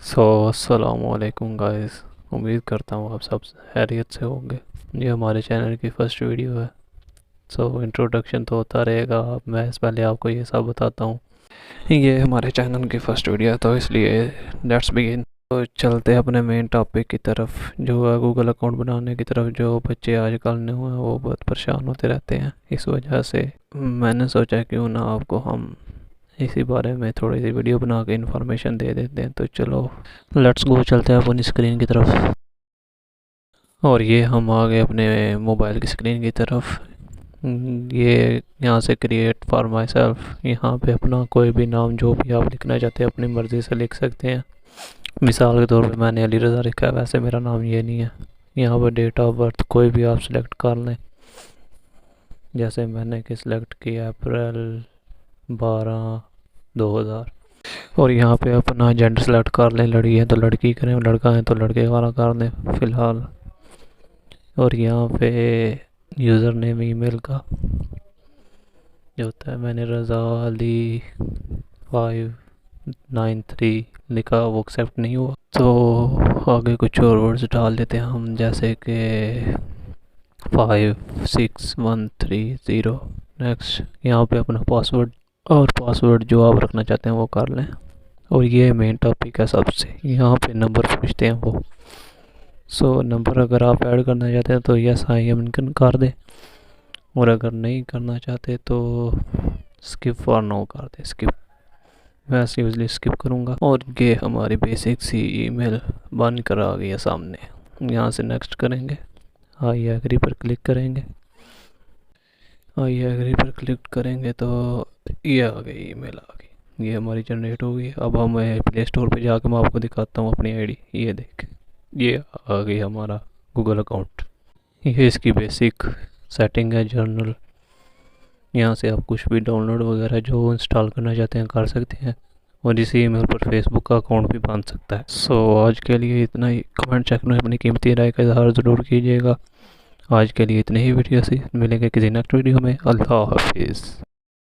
अस्सलाम वालेकुम गाइस। उम्मीद करता हूँ आप सब खैरियत से होंगे। ये हमारे चैनल की फ़र्स्ट वीडियो है। इंट्रोडक्शन तो होता रहेगा, मैं इस पहले आपको ये सब बताता हूँ। ये हमारे चैनल की फ़र्स्ट वीडियो है तो इसलिए लेट्स बिगिन। तो चलते हैं अपने मेन टॉपिक की तरफ, जो है गूगल अकाउंट बनाने की तरफ। जो बच्चे आजकल ने हुए हैं वो बहुत परेशान होते रहते हैं, इस वजह से मैंने सोचा क्यों ना आपको हम इसी बारे में थोड़ी सी वीडियो बना के इन्फॉर्मेशन दे देते हैं। तो चलो लेट्स गो, चलते हैं अपनी स्क्रीन की तरफ। और ये हम आ गए अपने मोबाइल की स्क्रीन की तरफ। ये यहाँ से क्रिएट फॉर माई सेल्फ, यहाँ पे अपना कोई भी नाम जो भी आप लिखना चाहते हैं अपनी मर्ज़ी से लिख सकते हैं। मिसाल के तौर पे मैंने अली रज़ा लिखा है, वैसे मेरा नाम ये नहीं है। यहाँ पर डेट ऑफ बर्थ कोई भी आप सिलेक्ट कर लें, जैसे मैंने कि सिलेक्ट किया अप्रैल 12/2000। और यहाँ पे अपना जेंडर सेलेक्ट कर लें, लड़की है तो लड़की करें, लड़का है तो लड़के वाला कर दें फ़िलहाल। और यहाँ पे यूज़र नेम ईमेल का जो होता है, मैंने रज़ा अली 593 लिखा, वो एक्सेप्ट नहीं हुआ। तो आगे कुछ और वर्ड्स डाल देते हैं हम, जैसे कि 56130। नेक्स्ट, यहाँ पे अपना पासवर्ड और पासवर्ड जो आप रखना चाहते हैं वो कर लें। और ये मेन टॉपिक है सबसे, यहाँ पे नंबर पूछते हैं वो। नंबर अगर आप ऐड करना चाहते हैं तो यस आई एम कर दें, और अगर नहीं करना चाहते तो स्किप और नो कर दें। स्किप, मैं यूजली स्किप करूँगा। और ये हमारी बेसिक सी ईमेल बन कर आ गई है सामने। यहाँ से नेक्स्ट करेंगे, आई एग्री पर क्लिक करेंगे। आई एग्री पर क्लिक करेंगे तो ये आ गई, ईमेल आ गई, ये हमारी जनरेट हो गई। अब हम प्ले स्टोर पे जाकर मैं आपको दिखाता हूँ अपनी आईडी। ये देख, ये आ गई हमारा गूगल अकाउंट। ये इसकी बेसिक सेटिंग है, जर्नल। यहाँ से आप कुछ भी डाउनलोड वगैरह जो इंस्टॉल करना चाहते हैं कर सकते हैं। और इसी ईमेल पर फेसबुक का अकाउंट भी बन सकता है। आज के लिए इतना ही। कमेंट सेक्शन में अपनी कीमती राय का इजहार ज़रूर कीजिएगा। आज के लिए इतनी ही वीडियो से मिलेंगे किसी नेक्स्ट वीडियो में। अल्लाह हाफिज़।